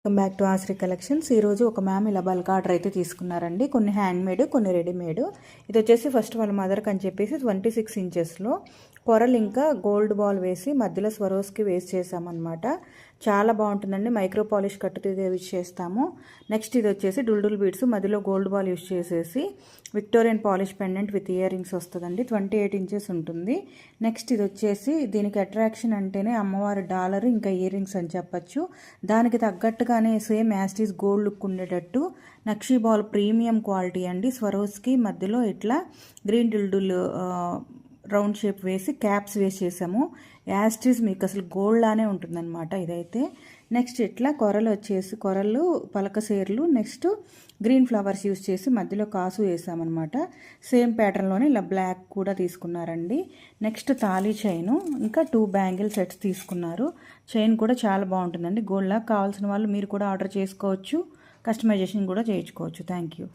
Welcome back to Ashri collections. ఈరోజు ఒక ma'am ఇలా బల్క్ ఆర్డర్ అయితే తీసుకున్నారండి. కొన్ని హ్యాండ్మేడ్, కొన్ని రెడీమేడ్. ఇది వచ్చేసి ఫస్ట్ వాళ్ళ మదర్కి అని చెప్పేసి 26 ఇంచెస్లో కొరల్ ఇంకా గోల్డ్ బాల్ వేసి మధ్యలో స్వరోస్కి వేస్ట్ చేసామన్నమాట. చాలా బాగుంటుందండి. మైక్రో పాలిష్ కట్టుతో యూజ్ చేస్తాము. నెక్స్ట్ ఇది వచ్చేసి డుల్డుల్ బీడ్స్ మధ్యలో గోల్డ్ బాల్ యూజ్ చేసేసి Victorian polish pendant with ear rings వస్తుందండి. 28 ఇంచెస్ ఉంటుంది. నెక్స్ట్ ఇది వచ్చేసి దీనికి అట్రాక్షన్ అంటేనే అమ్మవారి డాలర్ ఇంకా ఇయర్ రింగ్స్ అని చెప్పచ్చు. దానికి తగ్గట్టుగానే సేమ్ యాస్టీస్ గోల్డ్ లుక్ ఉండేటట్టు నక్షీ బాల్ ప్రీమియం క్వాలిటీ అండి. స్వరోస్కి మధ్యలో ఇట్లా గ్రీన్ డుల్డుల్ రౌండ్ షేప్ వేసి క్యాప్స్ వేసి చేసాము. యాస్టీస్ మీకు అసలు గోల్డ్ లానే ఉంటుందన్నమాట ఇదైతే. నెక్స్ట్ ఇట్లా కొరలు పలకసేర్లు, నెక్స్ట్ గ్రీన్ ఫ్లవర్స్ యూస్ చేసి మధ్యలో కాసు వేసామన్నమాట. సేమ్ ప్యాటర్న్లోనే ఇలా బ్లాక్ కూడా తీసుకున్నారండి. నెక్స్ట్ తాళీ చైను, ఇంకా 2 బ్యాంగిల్ సెట్స్ తీసుకున్నారు. చైన్ కూడా చాలా బాగుంటుందండి. గోల్డ్ లాగా కావాల్సిన వాళ్ళు మీరు కూడా ఆర్డర్ చేసుకోవచ్చు. కస్టమైజేషన్ కూడా చేయించుకోవచ్చు. Thank you.